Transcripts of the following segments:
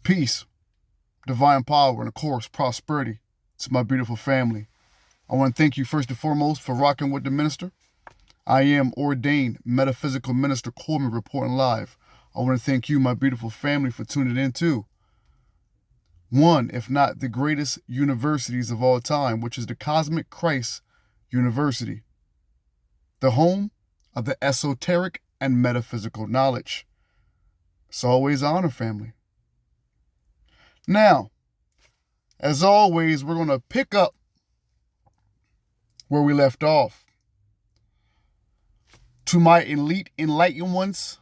Peace, divine power, and of course, prosperity to my beautiful family. I want to thank you first and foremost for rocking with the minister. I am ordained metaphysical minister Coleman reporting live. I want to thank you, my beautiful family, for tuning in too. One, if not the greatest universities of all time, which is the Cosmic Christ University, the home of the esoteric and metaphysical knowledge. It's always an honor, family. Now, as always, we're going to pick up where we left off. To my elite enlightened ones,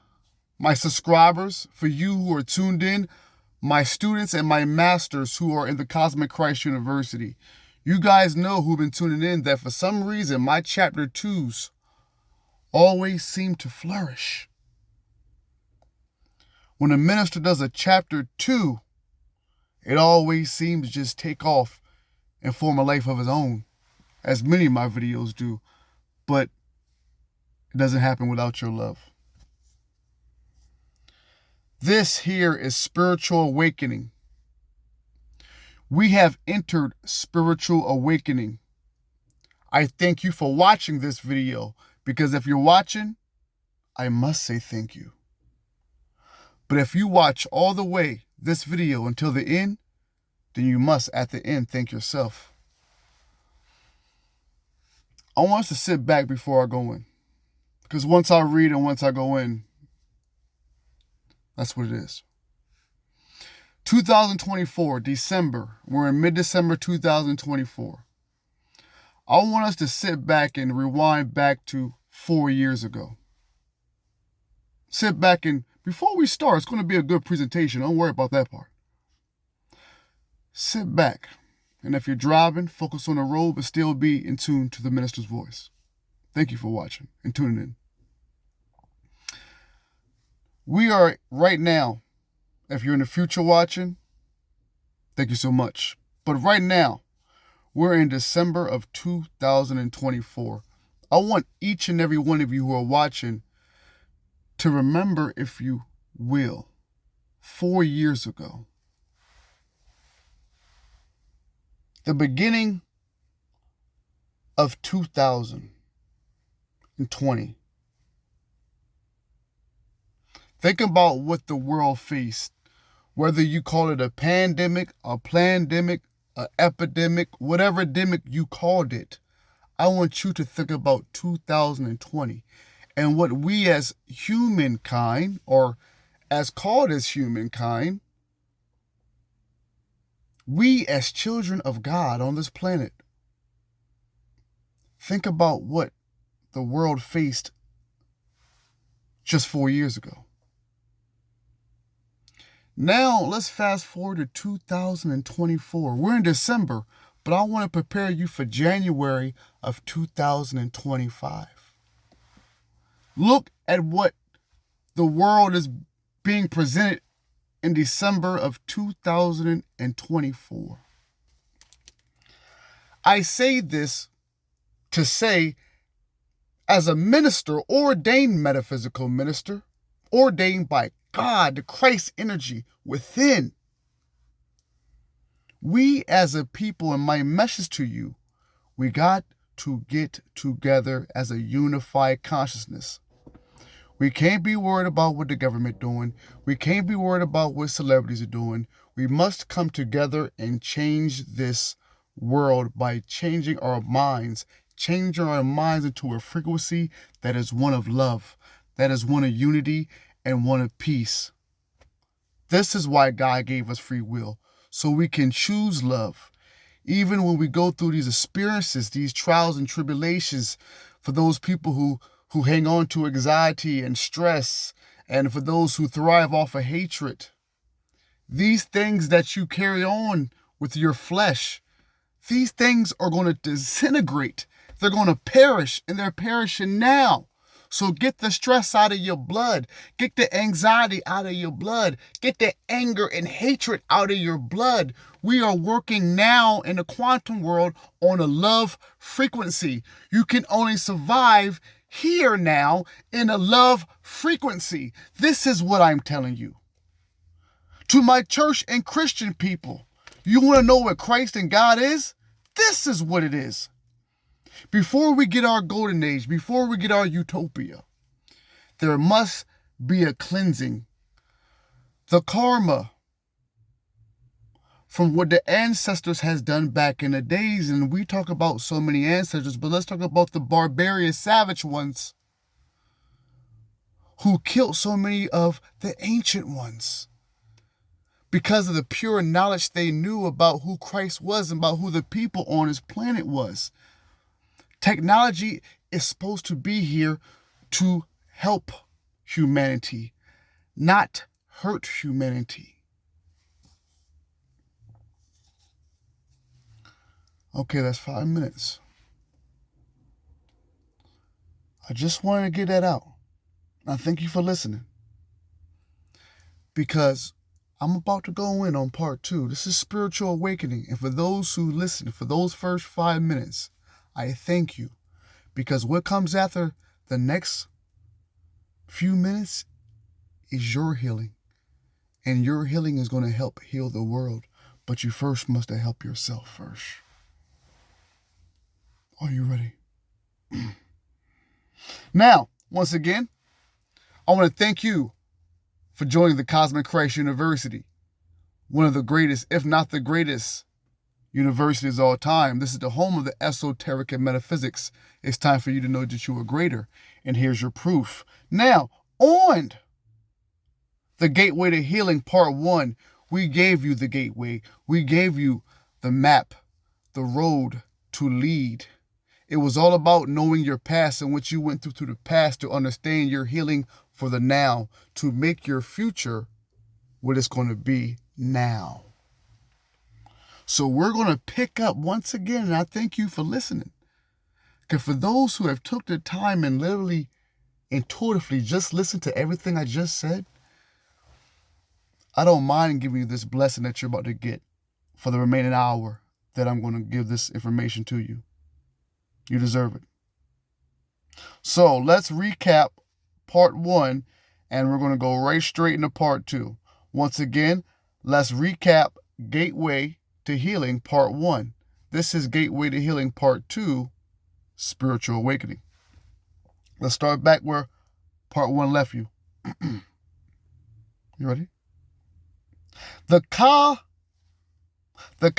my subscribers, for you who are tuned in, my students and my masters who are in the Cosmic Christ University, you guys know who've been tuning in that for some reason my chapter 2s always seem to flourish. When a minister does a chapter 2, it always seems to just take off and form a life of its own, as many of my videos do, but it doesn't happen without your love. This here is spiritual awakening. We have entered spiritual awakening. I thank you for watching this video, because if you're watching, I must say thank you. But if you watch all the way this video until the end, then you must at the end thank yourself. I want us to sit back before I go in, because once I read and once I go in, that's what it is. 2024, December. We're in mid-December 2024. I want us to sit back and rewind back to 4 years ago. Sit back and, before we start, it's going to be a good presentation. Don't worry about that part. Sit back. And if you're driving, focus on the road, but still be in tune to the minister's voice. Thank you for watching and tuning in. We are right now, if you're in the future watching, thank you so much. But right now, we're in December of 2024. I want each and every one of you who are watching to remember, if you will, 4 years ago, the beginning of 2020. Think about what the world faced, whether you call it a pandemic, a plandemic, an epidemic, whatever demic you called it. I want you to think about 2020 and what we as humankind, or as called as humankind, we as children of God on this planet, think about what the world faced just 4 years ago. Now, let's fast forward to 2024. We're in December, but I want to prepare you for January of 2025. Look at what the world is being presented in December of 2024. I say this to say, as a minister, ordained metaphysical minister, ordained by God, the Christ energy within, we as a people, and my message to you, we got to get together as a unified consciousness. We can't be worried about what the government doing. We can't be worried about what celebrities are doing. We must come together and change this world by changing our minds into a frequency that is one of love, that is one of unity, and one of peace. This is why God gave us free will, so we can choose love. Even when we go through these experiences, these trials and tribulations, for those people who hang on to anxiety and stress, and for those who thrive off of hatred, these things that you carry on with your flesh, these things are going to disintegrate. They're going to perish, and they're perishing now. So get the stress out of your blood. Get the anxiety out of your blood. Get the anger and hatred out of your blood. We are working now in the quantum world on a love frequency. You can only survive here now in a love frequency. This is what I'm telling you. To my church and Christian people, you want to know what Christ and God is? This is what it is. Before we get our golden age, before we get our utopia, there must be a cleansing. The karma from what the ancestors has done back in the days. And we talk about so many ancestors, but let's talk about the barbarian savage ones who killed so many of the ancient ones because of the pure knowledge they knew about who Christ was and about who the people on his planet was. Technology is supposed to be here to help humanity, not hurt humanity. Okay, that's 5 minutes. I just wanted to get that out. I thank you for listening. Because I'm about to go in on part 2. This is spiritual awakening. And for those who listen, for those first 5 minutes, I thank you. Because what comes after the next few minutes is your healing. And your healing is going to help heal the world. But you first must help yourself first. Are you ready? Now, once again, I want to thank you for joining the Cosmic Christ University, one of the greatest, if not the greatest, universities of all time. This is the home of the esoteric and metaphysics. It's time for you to know that you are greater, and here's your proof. Now, on the Gateway to Healing Part 1, we gave you the gateway. We gave you the map, the road to lead. It was all about knowing your past and what you went through the past to understand your healing for the now, to make your future what it's going to be now. So we're going to pick up once again, and I thank you for listening. Because for those who have took the time and literally intuitively just listened to everything I just said, I don't mind giving you this blessing that you're about to get for the remaining hour that I'm going to give this information to you. You deserve it. So let's recap part 1, and we're going to go right straight into part 2. Once again, let's recap Gateway to Healing Part 1. This is Gateway to Healing Part 2, Spiritual Awakening. Let's start back where Part 1 left you. You ready? The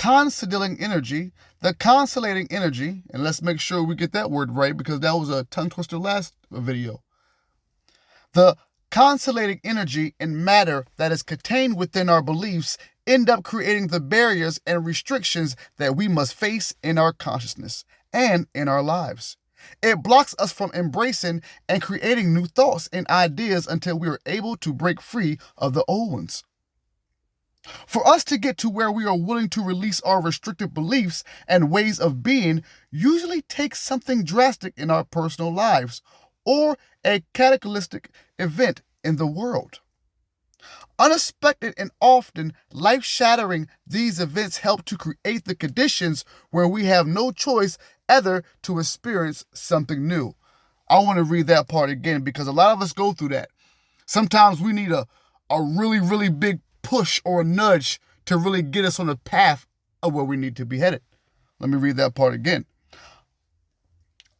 consolating energy, and let's make sure we get that word right because that was a tongue twister last video. The consolating energy and matter that is contained within our beliefs end up creating the barriers and restrictions that we must face in our consciousness and in our lives. It blocks us from embracing and creating new thoughts and ideas until we are able to break free of the old ones. For us to get to where we are willing to release our restricted beliefs and ways of being usually takes something drastic in our personal lives or a cataclysmic event in the world. Unexpected and often life-shattering, these events help to create the conditions where we have no choice other to experience something new. I want to read that part again because a lot of us go through that. Sometimes we need a really, really big push or a nudge to really get us on the path of where we need to be headed. Let me read that part again.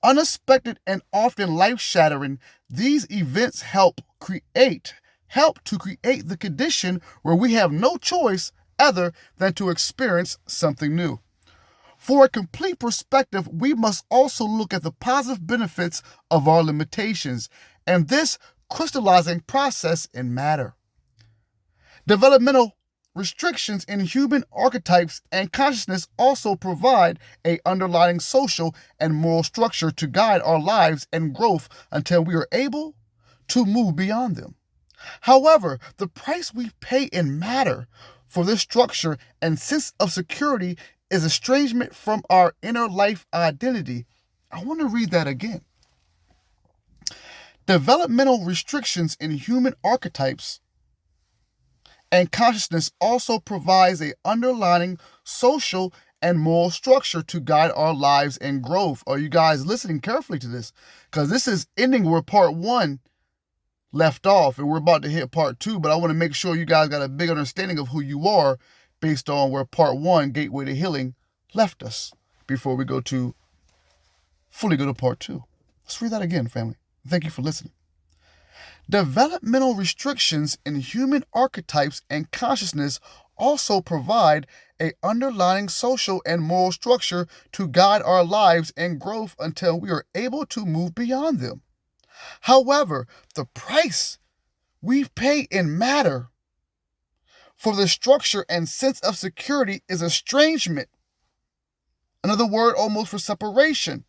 Unexpected and often life-shattering, these events help to create the condition where we have no choice other than to experience something new. For a complete perspective, we must also look at the positive benefits of our limitations and this crystallizing process in matter. Developmental restrictions in human archetypes and consciousness also provide an underlying social and moral structure to guide our lives and growth until we are able to move beyond them. However, the price we pay in matter for this structure and sense of security is estrangement from our inner life identity. I want to read that again. Developmental restrictions in human archetypes and consciousness also provides an underlying social and moral structure to guide our lives and growth. Are you guys listening carefully to this? Because this is ending where part 1 left off, and we're about to hit part 2, but I want to make sure you guys got a big understanding of who you are based on where part 1, Gateway to Healing, left us before we fully go to part 2. Let's read that again, family. Thank you for listening. Developmental restrictions in human archetypes and consciousness also provide an underlying social and moral structure to guide our lives and growth until we are able to move beyond them. However, the price we pay in matter for the structure and sense of security is estrangement. Another word almost for separation.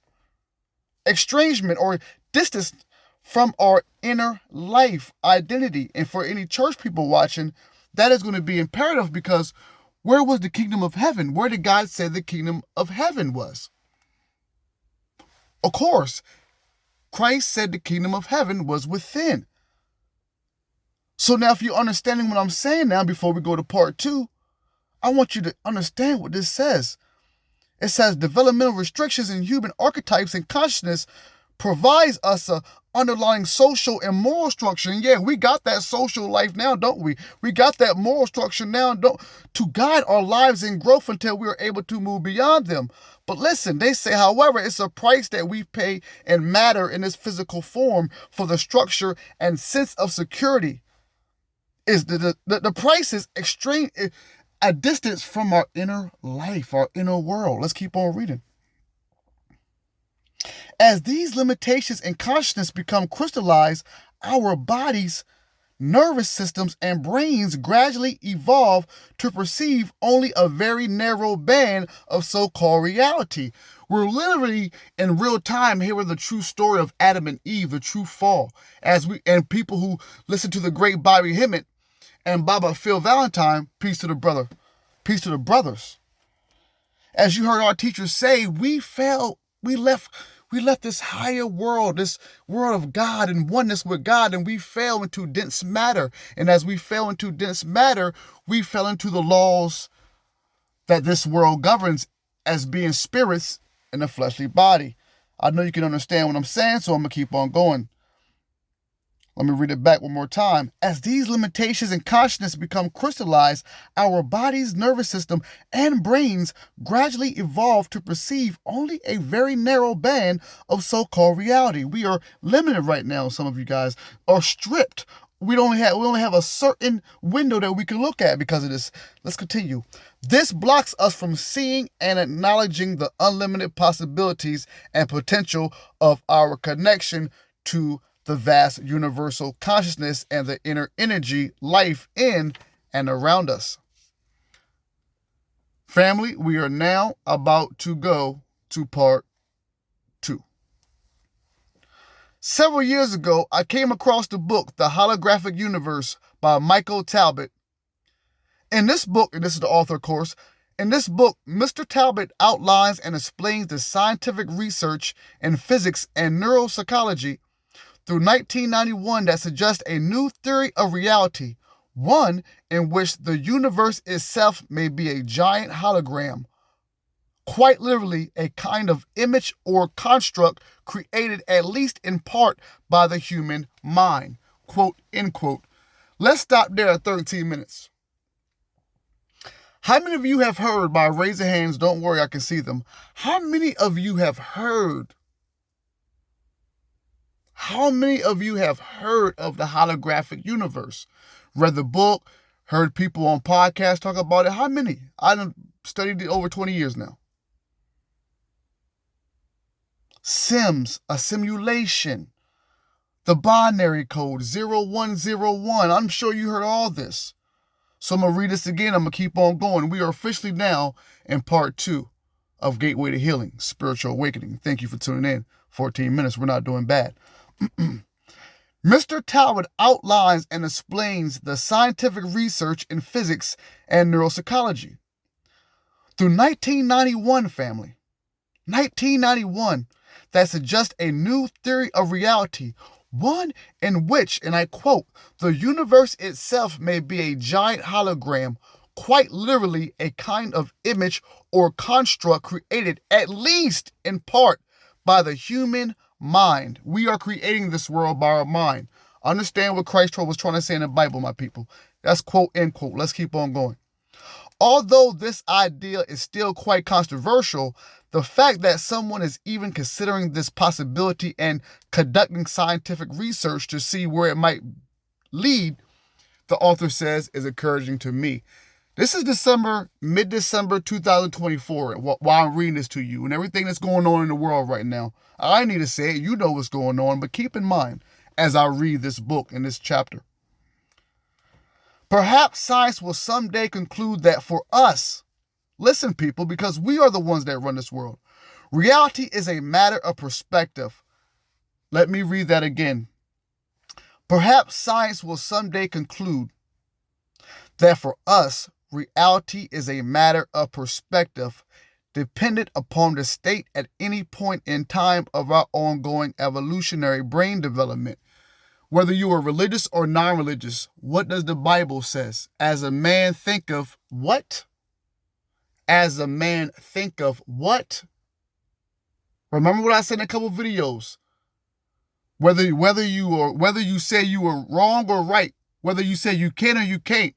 Estrangement or distance from our inner life identity. And for any church people watching, that is going to be imperative, because where was the kingdom of heaven? Where did God say the kingdom of heaven was? Of course, Christ said the kingdom of heaven was within. So now if you're understanding what I'm saying now, before we go to part 2, I want you to understand what this says. It says developmental restrictions in human archetypes and consciousness provides us a underlying social and moral structure. And yeah, we got that social life now, don't we? We got that moral structure now, to guide our lives in growth until we are able to move beyond them. But listen, they say, however, it's a price that we pay in matter in this physical form for the structure and sense of security. Is the price is extreme, a distance from our inner life, our inner world. Let's keep on reading. As these limitations in consciousness become crystallized, our bodies, nervous systems, and brains gradually evolve to perceive only a very narrow band of so-called reality. We're literally in real time hearing the true story of Adam and Eve, the true fall. And people who listen to the great Bobby Hemmett and Baba Phil Valentine, peace to the brother, peace to the brothers. As you heard our teachers say, we left this higher world, this world of God and oneness with God, and we fell into dense matter. And as we fell into dense matter, we fell into the laws that this world governs as being spirits in a fleshly body. I know you can understand what I'm saying, so I'm going to keep on going. Let me read it back one more time. As these limitations in consciousness become crystallized, our body's nervous system and brains gradually evolve to perceive only a very narrow band of so-called reality. We are limited right now. Some of you guys are stripped. We only have a certain window that we can look at because of this. Let's continue. This blocks us from seeing and acknowledging the unlimited possibilities and potential of our connection to the vast universal consciousness and the inner energy life in and around us. Family, we are now about to go to part 2. Several years ago, I came across the book, The Holographic Universe by Michael Talbot. In this book, and this is the author, of course, in this book, Mr. Talbot outlines and explains the scientific research in physics and neuropsychology through 1991 that suggests a new theory of reality, one in which the universe itself may be a giant hologram, quite literally a kind of image or construct created at least in part by the human mind. Quote, end quote. Let's stop there at 13 minutes. How many of you have heard, by raising hands, don't worry, I can see them. How many of you have heard of the holographic universe? Read the book, heard people on podcasts talk about it. How many? I done studied it over 20 years now. Sims, a simulation. The binary code 0101. I'm sure you heard all this. So I'm going to read this again. I'm going to keep on going. We are officially now in part 2 of Gateway to Healing, Spiritual Awakening. Thank you for tuning in. 14 minutes. We're not doing bad. Mr. Talbot outlines and explains the scientific research in physics and neuropsychology. Through 1991, family, 1991, that suggests a new theory of reality, one in which, and I quote, the universe itself may be a giant hologram, quite literally a kind of image or construct created at least in part by the human mind. We are creating this world by our mind. Understand what Christ was trying to say in the Bible, my people. That's quote, end quote. Let's keep on going. Although this idea is still quite controversial, the fact that someone is even considering this possibility and conducting scientific research to see where it might lead, the author says, is encouraging to me. This is mid-December 2024, while I'm reading this to you, and everything that's going on in the world right now. I need to say it, you know what's going on, but keep in mind as I read this book in this chapter. Perhaps science will someday conclude that for us, listen people, because we are the ones that run this world, reality is a matter of perspective. Let me read that again. Perhaps science will someday conclude that for us, reality is a matter of perspective, dependent upon the state at any point in time of our ongoing evolutionary brain development. Whether you are religious or non-religious, what does the Bible says? As a man think of what? As a man think of what? Remember what I said in a couple videos. Whether you say you were wrong or right, whether you say you can or you can't,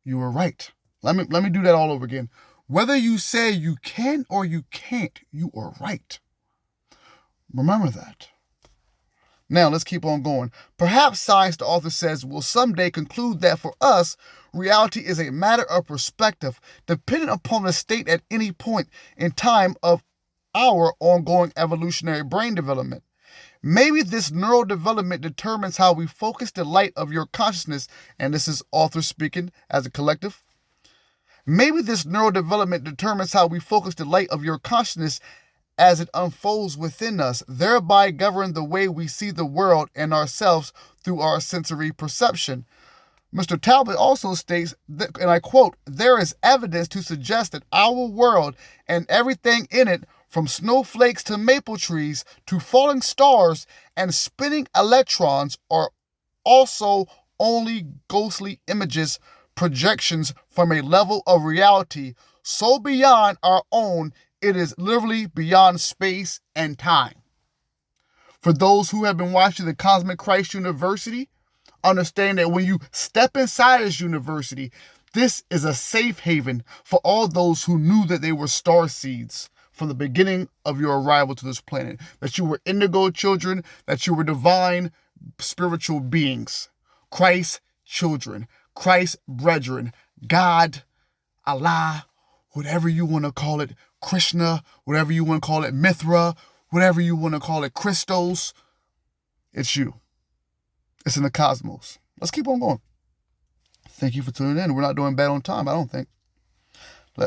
you were right. Let me do that all over again. Whether you say you can or you can't, you are right. Remember that. Now, let's keep on going. Perhaps science, the author says, will someday conclude that for us, reality is a matter of perspective, dependent upon the state at any point in time of our ongoing evolutionary brain development. Maybe this neural development determines how we focus the light of your consciousness, and this is author speaking as a collective. Maybe this neural development determines how we focus the light of your consciousness as it unfolds within us, thereby governing the way we see the world and ourselves through our sensory perception. Mr. Talbot also states, that, and I quote, there is evidence to suggest that our world and everything in it, from snowflakes to maple trees to falling stars and spinning electrons, are also only ghostly images, projections from a level of reality so beyond our own, it is literally beyond space and time. For those who have been watching the Cosmic Christ University, understand that when you step inside this university, this is a safe haven for all those who knew that they were star seeds from the beginning of your arrival to this planet, that you were indigo children, that you were divine spiritual beings, Christ's children, Christ's brethren, God, Allah, whatever you want to call it, Krishna, whatever you want to call it, Mithra, whatever you want to call it, Christos. It's you. It's in the cosmos. Let's keep on going. Thank you for tuning in. We're not doing bad on time, I don't think.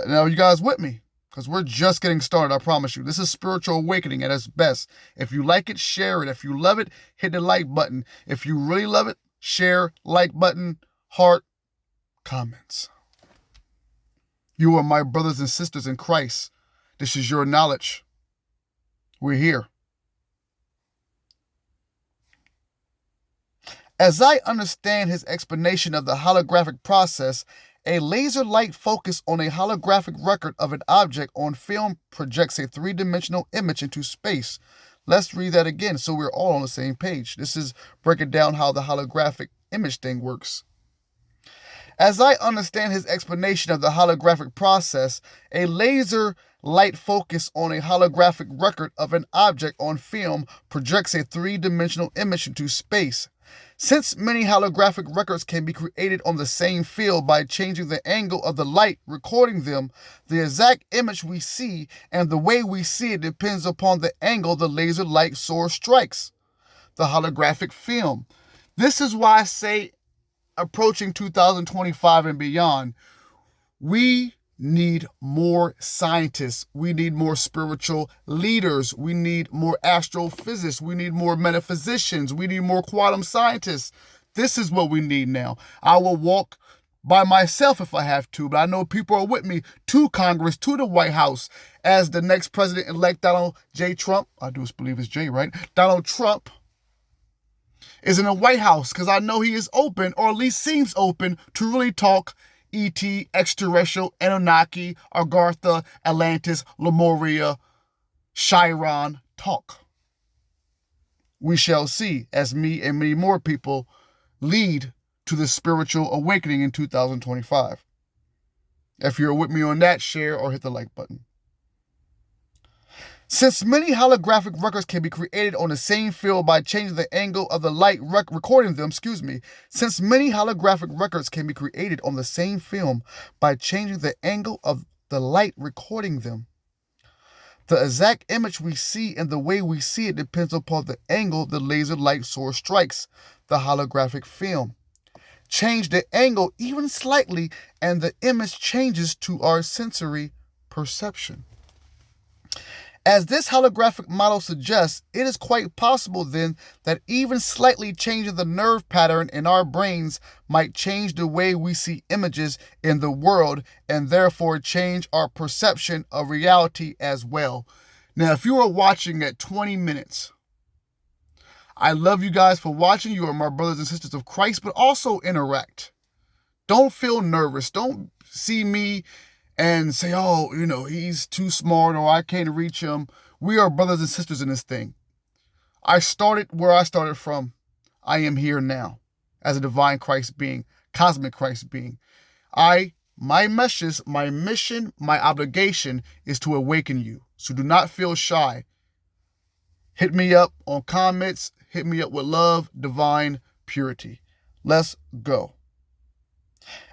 Now, you guys with me? Because we're just getting started, I promise you. This is spiritual awakening at its best. If you like it, share it. If you love it, hit the like button. If you really love it, share, like button, heart, comments. You are my brothers and sisters in Christ. This is your knowledge. We're here. As I understand his explanation of the holographic process, a laser light focus on a holographic record of an object on film projects a three-dimensional image into space. Let's read that again so we're all on the same page. This is breaking down how the holographic image thing works. As I understand his explanation of the holographic process, a laser light focus on a holographic record of an object on film projects a three-dimensional image into space. Since many holographic records can be created on the same field by changing the angle of the light recording them, the exact image we see and the way we see it depends upon the angle the laser light source strikes the holographic film. This is why I say, approaching 2025 and beyond, we need more scientists. We need more spiritual leaders. We need more astrophysicists. We need more metaphysicians. We need more quantum scientists. This is what we need now. I will walk by myself if I have to, but I know people are with me to Congress, to the White House, as the next president-elect Donald J. Trump, I do believe it's J, right? Donald Trump is in the White House, because I know he is open, or at least seems open, to really talk E.T., extraterrestrial, Anunnaki, Agartha, Atlantis, Lemuria, Chiron talk. we shall see as me and many more people lead to the spiritual awakening in 2025. If you're with me on that, share or hit the like button. Since many holographic records can be created on the same film by changing the angle of the light recording them, since many holographic records can be created on the same film by changing the angle of the light recording them, the exact image we see and the way we see it depends upon the angle the laser light source strikes the holographic film. Change the angle even slightly and the image changes to our sensory perception. As this holographic model suggests, it is quite possible then that even slightly changing the nerve pattern in our brains might change the way we see images in the world and therefore change our perception of reality as well. Now, if you are watching at 20 minutes, I love you guys for watching. You are my brothers and sisters of Christ, but also interact. Don't feel nervous. Don't see me and say, oh, he's too smart or I can't reach him. We are brothers and sisters in this thing. I started where I started from. I am here now as a divine Christ being, cosmic Christ being. My message, my mission, my obligation is to awaken you. So do not feel shy. Hit me up on comments. Hit me up with love, divine purity. Let's go.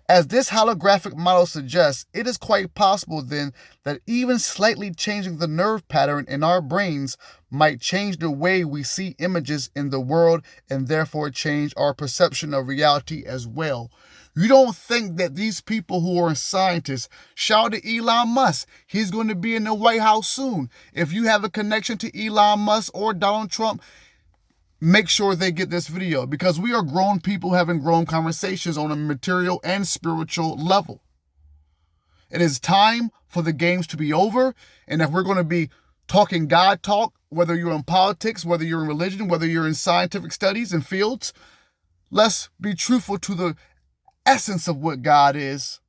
As this holographic model suggests, it is quite possible then that even slightly changing the nerve pattern in our brains might change the way we see images in the world and therefore change our perception of reality as well. You don't think that these people who are scientists, shout to Elon Musk, he's going to be in the White House soon. If you have a connection to Elon Musk or Donald Trump, make sure they get this video because we are grown people having grown conversations on a material and spiritual level. It is time for the games to be over. And if we're going to be talking God talk, whether you're in politics, whether you're in religion, whether you're in scientific studies and fields, let's be truthful to the essence of what God is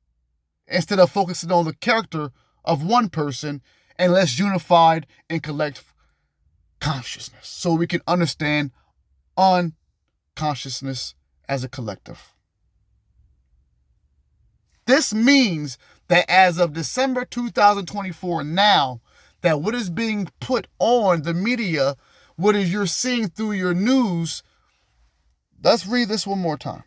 instead of focusing on the character of one person, and let's unify and collect consciousness so we can understand unconsciousness as a collective. This means that as of December 2024 now, that what is being put on the media, what is you're seeing through your news, let's read this one more time.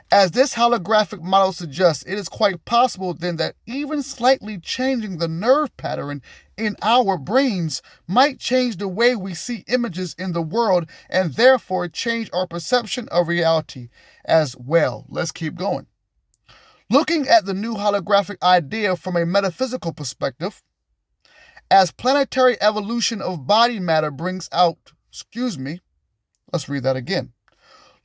As this holographic model suggests, it is quite possible then that even slightly changing the nerve pattern in our brains might change the way we see images in the world and therefore change our perception of reality as well. Let's keep going. Looking at the new holographic idea from a metaphysical perspective, as planetary evolution of body matter brings out, let's read that again.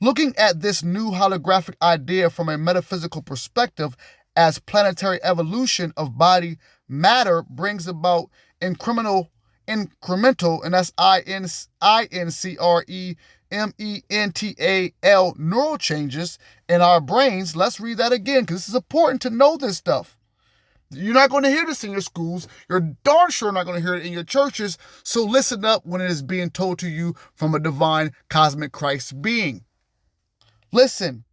Looking at this new holographic idea from a metaphysical perspective, as planetary evolution of body matter brings about incremental, and that's incremental neural changes in our brains. Let's read that again because this is important to know this stuff. You're not going to hear this in your schools. You're darn sure not going to hear it in your churches. So listen up when it is being told to you from a divine cosmic Christ being. Listen.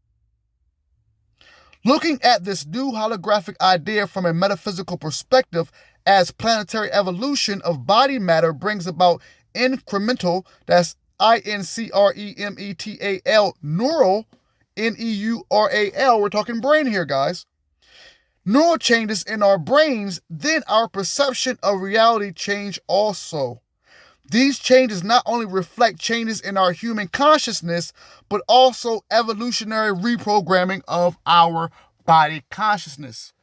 Looking at this new holographic idea from a metaphysical perspective, as planetary evolution of body matter brings about incremental, that's incremental, neural, neural, we're talking brain here, guys. Neural changes in our brains, then our perception of reality change also. These changes not only reflect changes in our human consciousness, but also evolutionary reprogramming of our body consciousness.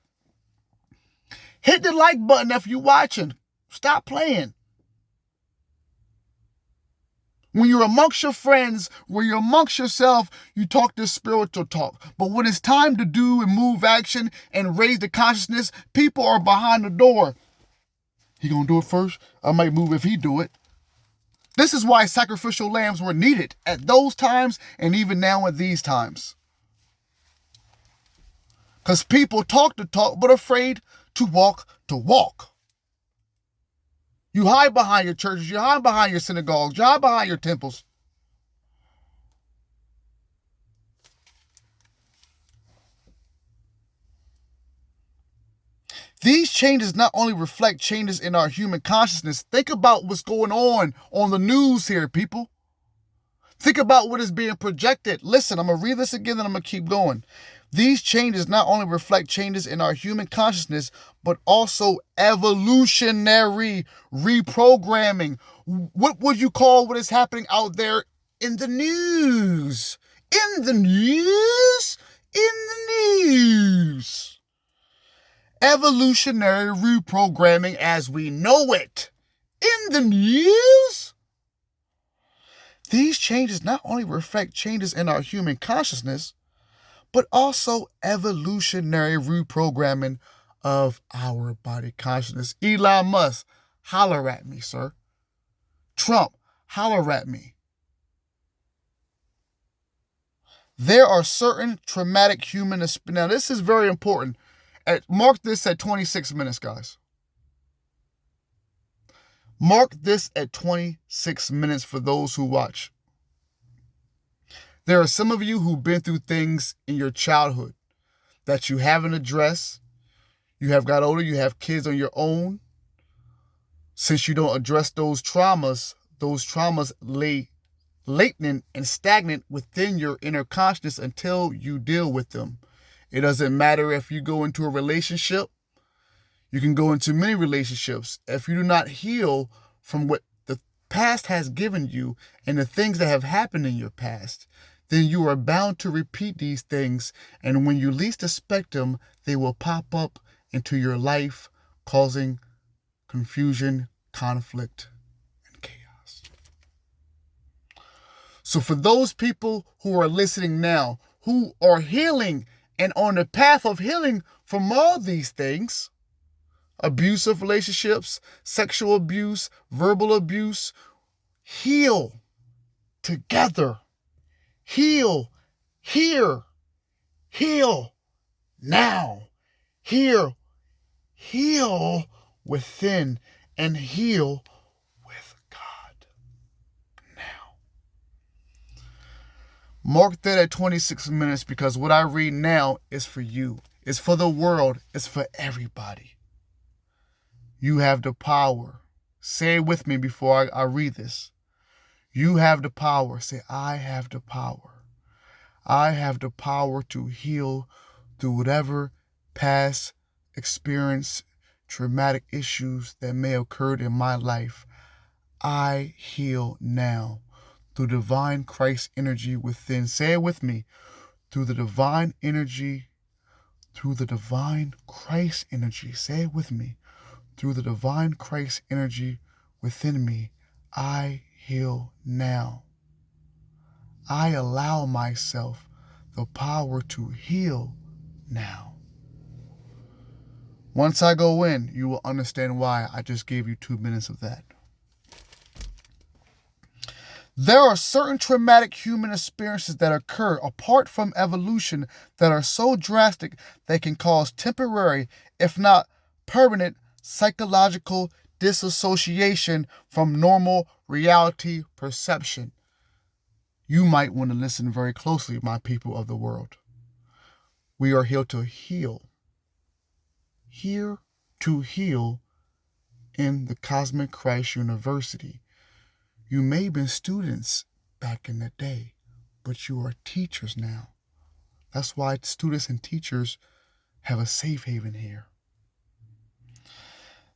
Hit the like button if you're watching. Stop playing. When you're amongst your friends, when you're amongst yourself, you talk this spiritual talk. But when it's time to do and move action and raise the consciousness, people are behind the door. He gonna do it first? I might move if he do it. This is why sacrificial lambs were needed at those times and even now at these times. Because people talk the talk but afraid to walk the walk. You hide behind your churches. You hide behind your synagogues. You hide behind your temples. These changes not only reflect changes in our human consciousness. Think about what's going on the news here, people. Think about what is being projected. Listen, I'm going to read this again and I'm going to keep going. These changes not only reflect changes in our human consciousness, but also evolutionary reprogramming. What would you call what is happening out there in the news? In the news? In the news. Evolutionary reprogramming as we know it. In the news? These changes not only reflect changes in our human consciousness, but also evolutionary reprogramming of our body consciousness. Elon Musk, holler at me, sir. Trump, holler at me. There are certain traumatic human experiences. Now, this is very important. Mark this at 26 minutes, guys. Mark this at 26 minutes for those who watch. There are some of you who've been through things in your childhood that you haven't addressed. You have got older, you have kids on your own. Since you don't address those traumas lay latent and stagnant within your inner consciousness until you deal with them. It doesn't matter if you go into a relationship. You can go into many relationships. If you do not heal from what the past has given you and the things that have happened in your past, then you are bound to repeat these things. And when you least expect them, they will pop up into your life, causing confusion, conflict, and chaos. So for those people who are listening now, who are healing and on the path of healing from all these things, abusive relationships, sexual abuse, verbal abuse, heal together. Heal here. Heal now. Heal within and heal with God now. Mark that at 26 minutes because what I read now is for you. It's for the world. It's for everybody. You have the power. Say it with me before I read this. You have the power. Say, I have the power. I have the power to heal through whatever past experience, traumatic issues that may have occurred in my life. I heal now through divine Christ energy within. Say it with me. Through the divine energy, through the divine Christ energy. Say it with me. Through the divine Christ energy within me, I heal now. I allow myself the power to heal now. Once I go in, you will understand why I just gave you 2 minutes of that. There are certain traumatic human experiences that occur apart from evolution that are so drastic they can cause temporary, if not permanent, psychological disassociation from normal reality perception. You might want to listen very closely, my people of the world. We are here to heal. Here to heal in the Cosmic Christ University. You may have been students back in the day, but you are teachers now. That's why students and teachers have a safe haven here.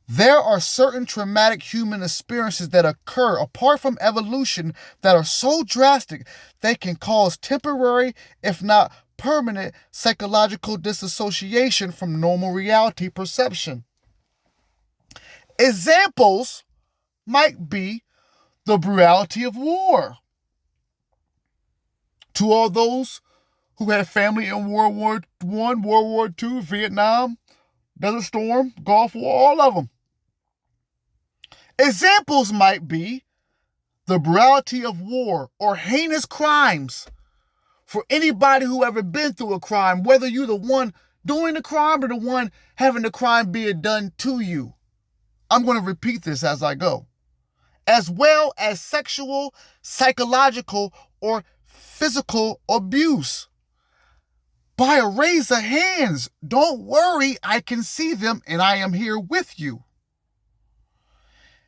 There are certain traumatic human experiences that occur apart from evolution that are so drastic they can cause temporary, if not permanent, psychological disassociation from normal reality perception. Examples might be the brutality of war. To all those who had family in World War I, World War II, Vietnam, Desert Storm, Gulf War, all of them. Examples might be the brutality of war or heinous crimes. For anybody who ever been through a crime, whether you're the one doing the crime or the one having the crime being done to you. I'm going to repeat this as I go. As well as sexual, psychological, or physical abuse. By a raise of hands, don't worry, I can see them and I am here with you.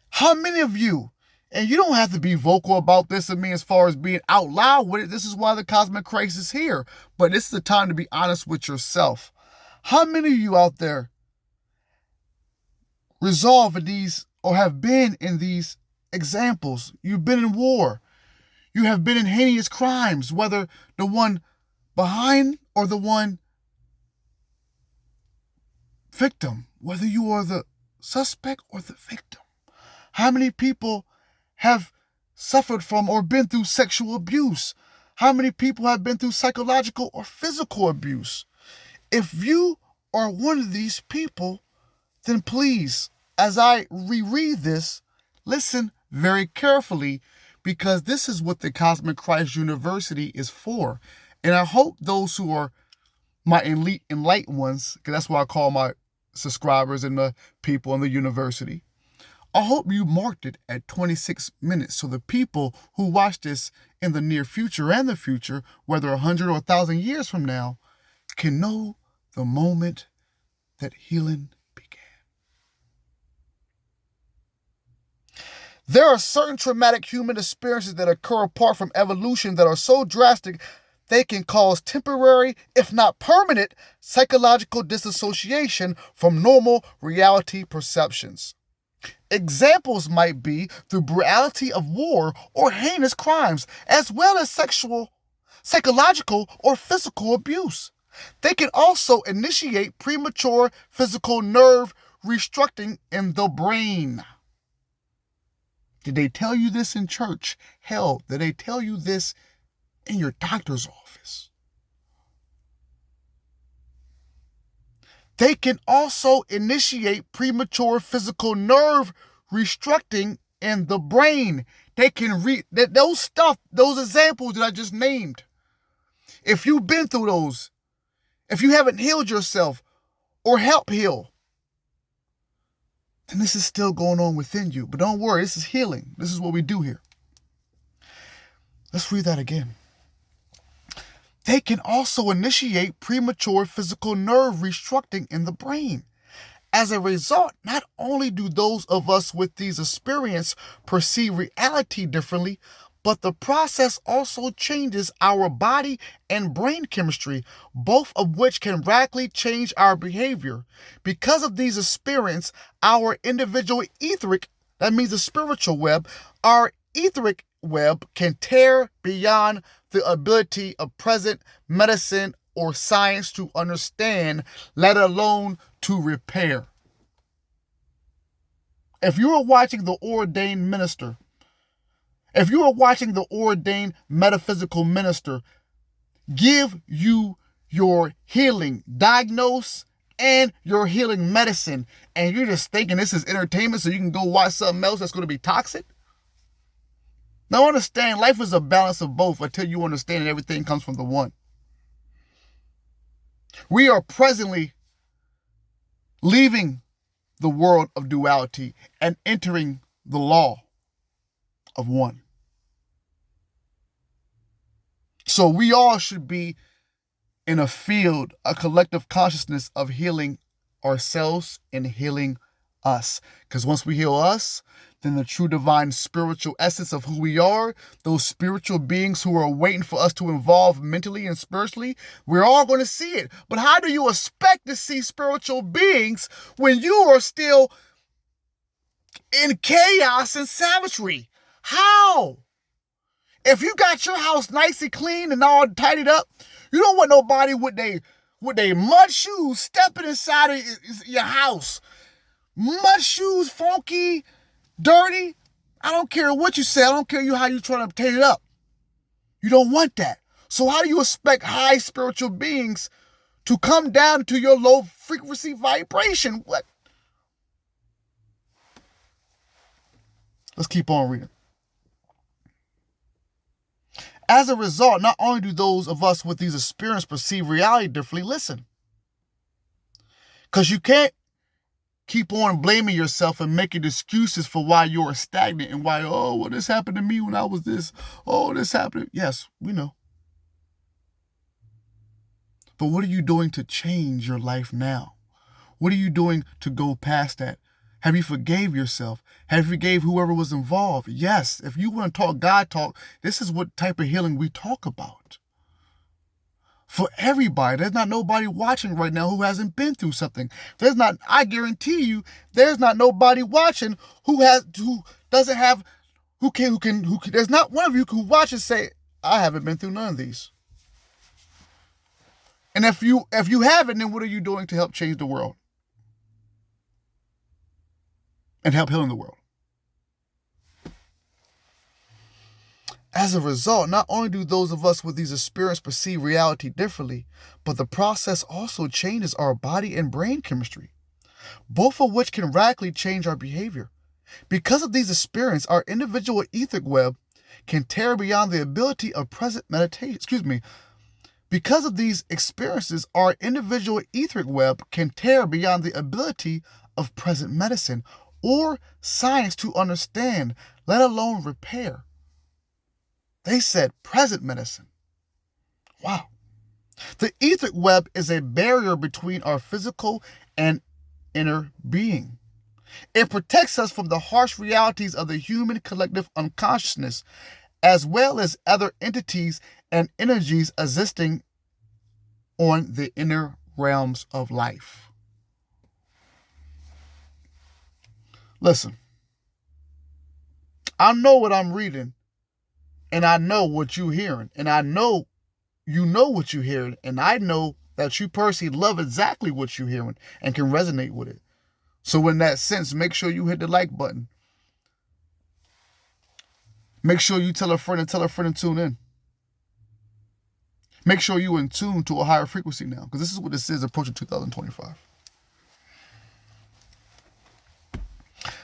How many of you, and you don't have to be vocal about this of me as far as being out loud with it, this is why the cosmic crisis is here, but this is the time to be honest with yourself. How many of you out there resolve in these or have been in these examples? You've been in war. You have been in heinous crimes, whether the one behind or the one victim, whether you are the suspect or the victim. How many people have suffered from or been through sexual abuse? How many people have been through psychological or physical abuse? If you are one of these people, then please, as I reread this, listen very carefully, because this is what the Cosmic Christ University is for. And I hope those who are my elite enlightened ones, because that's what I call my subscribers and the people in the university, I hope you marked it at 26 minutes so the people who watch this in the near future and the future, whether 100 or 1,000 years from now, can know the moment that healing began. There are certain traumatic human experiences that occur apart from evolution that are so drastic they can cause temporary, if not permanent, psychological disassociation from normal reality perceptions. Examples might be the brutality of war or heinous crimes, as well as sexual, psychological, or physical abuse. They can also initiate premature physical nerve restructuring in the brain. Did they tell you this in church? Hell, did they tell you this in your doctor's office? They can also initiate premature physical nerve restructuring in the brain. They can those examples that I just named. If you've been through those, if you haven't healed yourself or help heal, then this is still going on within you. But don't worry, this is healing. This is what we do here. Let's read that again. They can also initiate premature physical nerve restructuring in the brain. As a result, not only do those of us with these experiences perceive reality differently, but the process also changes our body and brain chemistry, both of which can radically change our behavior. Because of these experiences, our individual etheric, that means the spiritual web, our etheric web can tear beyond the ability of present medicine or science to understand, let alone to repair. If you are watching the ordained minister, if you are watching the ordained metaphysical minister give you your healing diagnose and your healing medicine, and you're just thinking this is entertainment so you can go watch something else that's going to be toxic, now understand, life is a balance of both until you understand that everything comes from the one. We are presently leaving the world of duality and entering the law of one. So we all should be in a field, a collective consciousness of healing ourselves and healing us. Because once we heal us, then the true divine spiritual essence of who we are, those spiritual beings who are waiting for us to evolve mentally and spiritually, we're all going to see it. But how do you expect to see spiritual beings when you are still in chaos and savagery? How? If you got your house nice and clean and all tidied up, you don't want nobody with they mud shoes stepping inside of your house. Mud shoes, funky, dirty. I don't care what you say. I don't care how you trying to take it up. You don't want that. So how do you expect high spiritual beings to come down to your low frequency vibration? What? Let's keep on reading. As a result, not only do those of us with these experiences perceive reality differently, listen. Because you can't keep on blaming yourself and making excuses for why you're stagnant and why, oh, well, this happened to me when I was this. Oh, this happened. Yes, we know. But what are you doing to change your life now? What are you doing to go past that? Have you forgave yourself? Have you forgave whoever was involved? Yes. If you want to talk God talk, this is what type of healing we talk about. For everybody, there's not nobody watching right now who hasn't been through something. I guarantee you, there's not nobody watching there's not one of you who watches say, I haven't been through none of these. And if you haven't, then what are you doing to help change the world? And help healing the world? As a result, not only do those of us with these experiences perceive reality differently, but the process also changes our body and brain chemistry, both of which can radically change our behavior. Because of these experiences, our individual etheric web can tear beyond the ability of present meditation. Because of these experiences, our individual etheric web can tear beyond the ability of present medicine or science to understand, let alone repair. They said present medicine. Wow. The etheric web is a barrier between our physical and inner being. It protects us from the harsh realities of the human collective unconsciousness, as well as other entities and energies existing on the inner realms of life. Listen, I know what I'm reading, and I know what you're hearing, and I know you know what you're hearing, and I know that you personally love exactly what you're hearing and can resonate with it. So in that sense, make sure you hit the like button. Make sure you tell a friend and tune in. Make sure you're in tune to a higher frequency now, because this is what this is approaching 2025.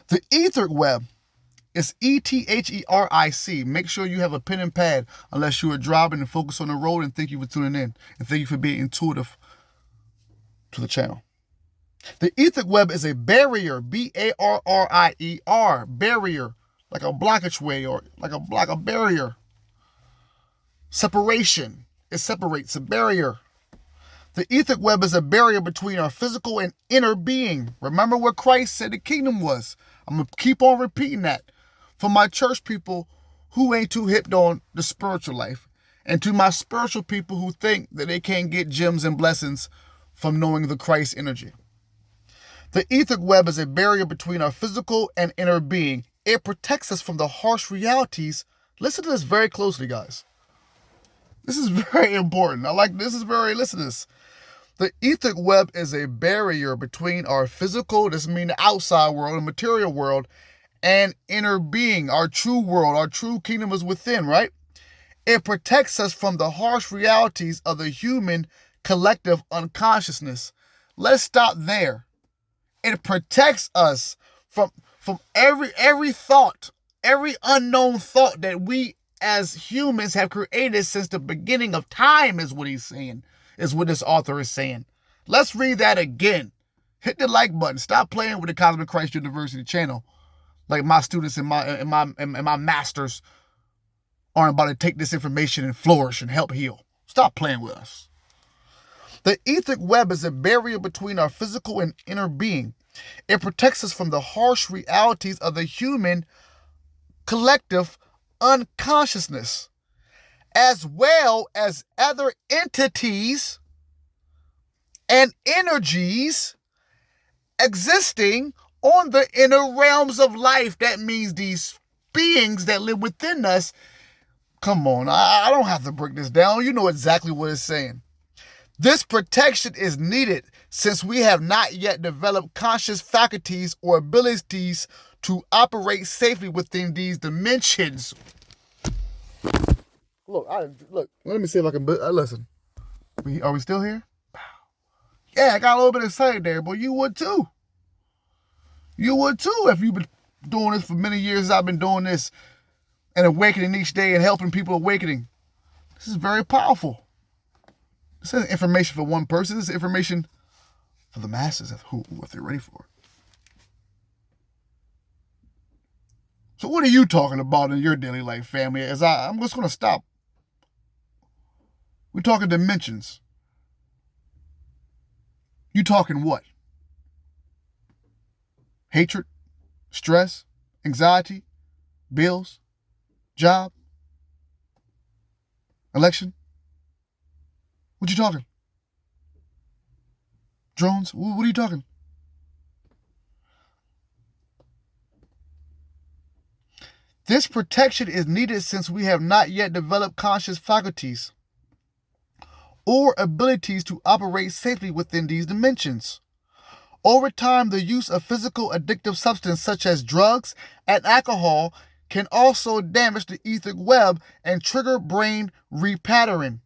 The etheric web is ETHERIC. Make sure you have a pen and pad unless you are driving and focus on the road, and thank you for tuning in. And thank you for being intuitive to the channel. The etheric web is a barrier, BARRIER, barrier, like a blockage way or like a barrier. Separation. It separates, a barrier. The etheric web is a barrier between our physical and inner being. Remember what Christ said the kingdom was. I'm going to keep on repeating that. For my church people who ain't too hipped on the spiritual life. And to my spiritual people who think that they can't get gems and blessings from knowing the Christ energy. The etheric web is a barrier between our physical and inner being. It protects us from the harsh realities. Listen to this very closely, guys. This is very important. Listen to this. The etheric web is a barrier between our physical, this means the outside world, the material world, and inner being, our true world, our true kingdom is within, right? It protects us from the harsh realities of the human collective unconsciousness. Let's stop there. It protects us from every thought, every unknown thought that we as humans have created since the beginning of time, is what he's saying, is what this author is saying. Let's read that again. Hit the like button. Stop playing with the Cosmic Christ University channel. Like my students and my masters aren't about to take this information and flourish and help heal. Stop playing with us. The etheric web is a barrier between our physical and inner being. It protects us from the harsh realities of the human collective unconsciousness, as well as other entities and energies existing on the inner realms of life. That means these beings that live within us. Come on, I don't have to break this down. You know exactly what it's saying. This protection is needed since we have not yet developed conscious faculties or abilities to operate safely within these dimensions. Look, let me see if I can, listen. Are we still here? Yeah, I got a little bit excited there, but you would too. You would too if you've been doing this for many years as I've been doing this and awakening each day and helping people awakening. This is very powerful. This isn't information for one person. This is information for the masses if they're ready for it. So what are you talking about in your daily life, family? I'm just going to stop. We're talking dimensions. You talking what? Hatred, stress, anxiety, bills, job, election? What you talking? Drones? What are you talking? This protection is needed since we have not yet developed conscious faculties or abilities to operate safely within these dimensions. Over time, the use of physical addictive substances such as drugs and alcohol can also damage the etheric web and trigger brain repatterning.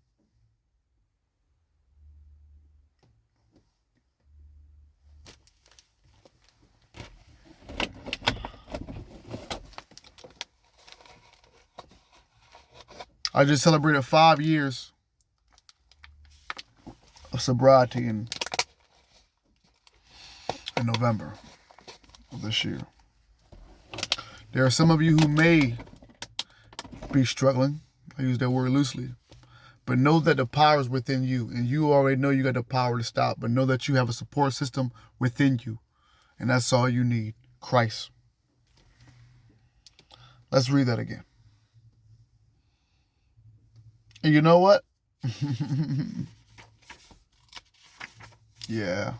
I just celebrated 5 years of sobriety in November of this year. There are some of you who may be struggling. I use that word loosely. But know that the power is within you, and you already know you got the power to stop, but know that you have a support system within you, and that's all you need, Christ. Let's read that again. And you know what? Yeah.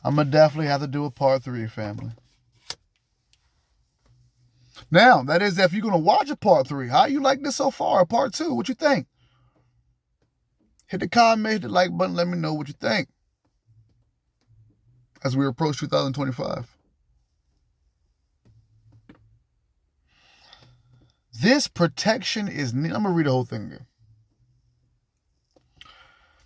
I'm going to definitely have to do a part 3, family. Now, that is if you're going to watch a part 3. How you like this so far? Part 2, what you think? Hit the comment, hit the like button, let me know what you think as we approach 2025. This protection is needed. I'm going to read the whole thing again.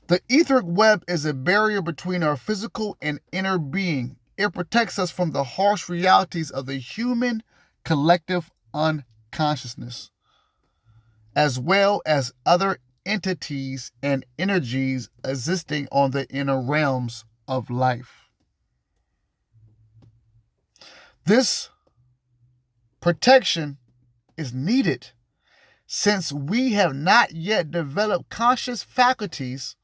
The etheric web is a barrier between our physical and inner being. It protects us from the harsh realities of the human collective unconsciousness, as well as other entities and energies existing on the inner realms of life. This protection is needed since we have not yet developed conscious faculties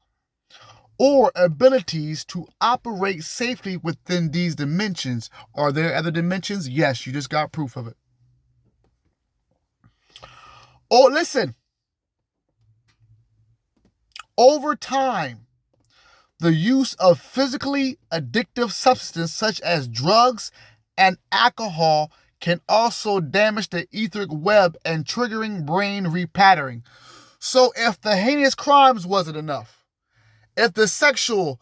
or abilities to operate safely within these dimensions. Are there other dimensions? Yes, you just got proof of it. Oh, listen. Over time, the use of physically addictive substances such as drugs and alcohol can also damage the etheric web and triggering brain repatterning. So if the heinous crimes wasn't enough, if the sexual,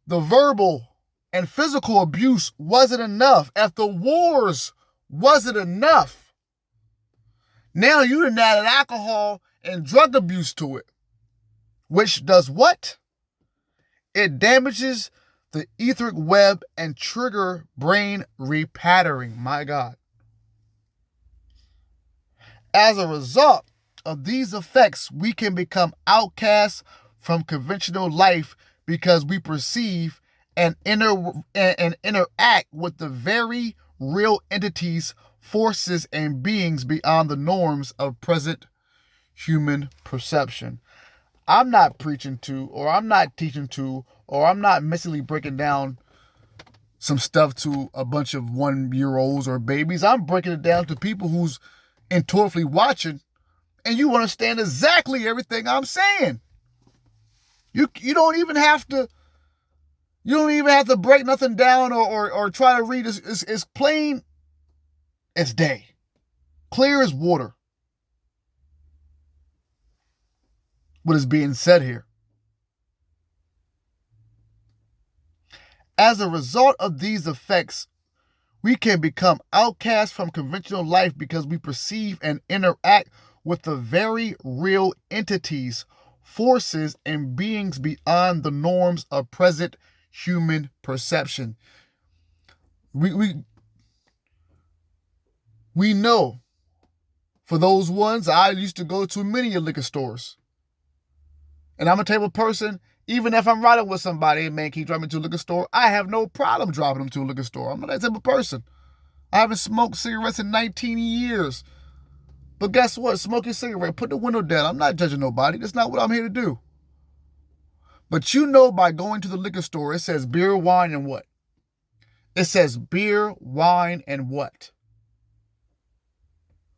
the verbal, and physical abuse wasn't enough, if the wars wasn't enough, now you done added alcohol and drug abuse to it, which does what? It damages the etheric web and trigger brain repatterning. My God. As a result of these effects, we can become outcasts from conventional life because we perceive and interact with the very real entities, forces, and beings beyond the norms of present human perception. I'm not preaching to, or I'm not teaching to, or I'm not mentally breaking down some stuff to a bunch of 1-year-olds or babies. I'm breaking it down to people who's intuitively watching, and you understand exactly everything I'm saying. You don't even have to break nothing down or try to read. It's plain as day, clear as water, what is being said here. As a result of these effects, we can become outcasts from conventional life because we perceive and interact with the very real entities, forces, and beings beyond the norms of present human perception. We know, for those ones, I used to go to many liquor stores. And I'm a type of person, even if I'm riding with somebody, man, can you drive me to a liquor store? I have no problem driving them to a liquor store. I'm not that type of person. I haven't smoked cigarettes in 19 years. But guess what? Smoke a cigarette. Put the window down. I'm not judging nobody. That's not what I'm here to do. But you know, by going to the liquor store, it says beer, wine, and what? It says beer, wine, and what?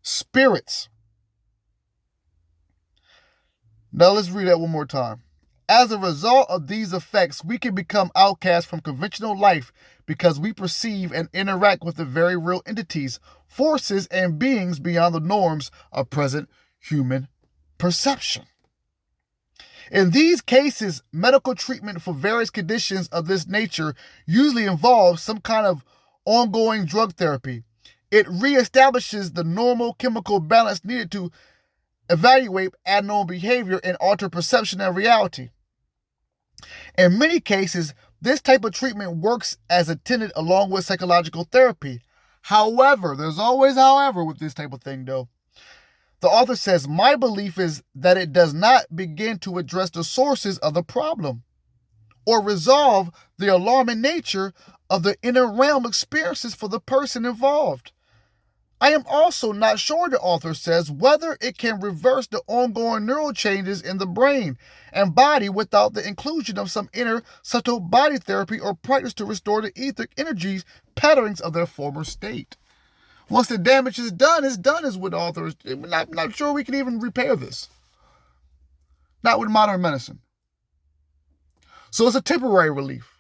Spirits. Now let's read that one more time. As a result of these effects, we can become outcasts from conventional life because we perceive and interact with the very real entities, forces, and beings beyond the norms of present human perception. In these cases, medical treatment for various conditions of this nature usually involves some kind of ongoing drug therapy. It reestablishes the normal chemical balance needed to evaluate abnormal behavior and alter perception and reality. In many cases, this type of treatment works as attended along with psychological therapy. However, there's always however with this type of thing though. The author says, my belief is that it does not begin to address the sources of the problem or resolve the alarming nature of the inner realm experiences for the person involved. I am also not sure, the author says, whether it can reverse the ongoing neural changes in the brain and body without the inclusion of some inner subtle body therapy or practice to restore the etheric energies patterns of their former state. Once the damage is done is what the author is. I'm not sure we can even repair this. Not with modern medicine. So it's a temporary relief.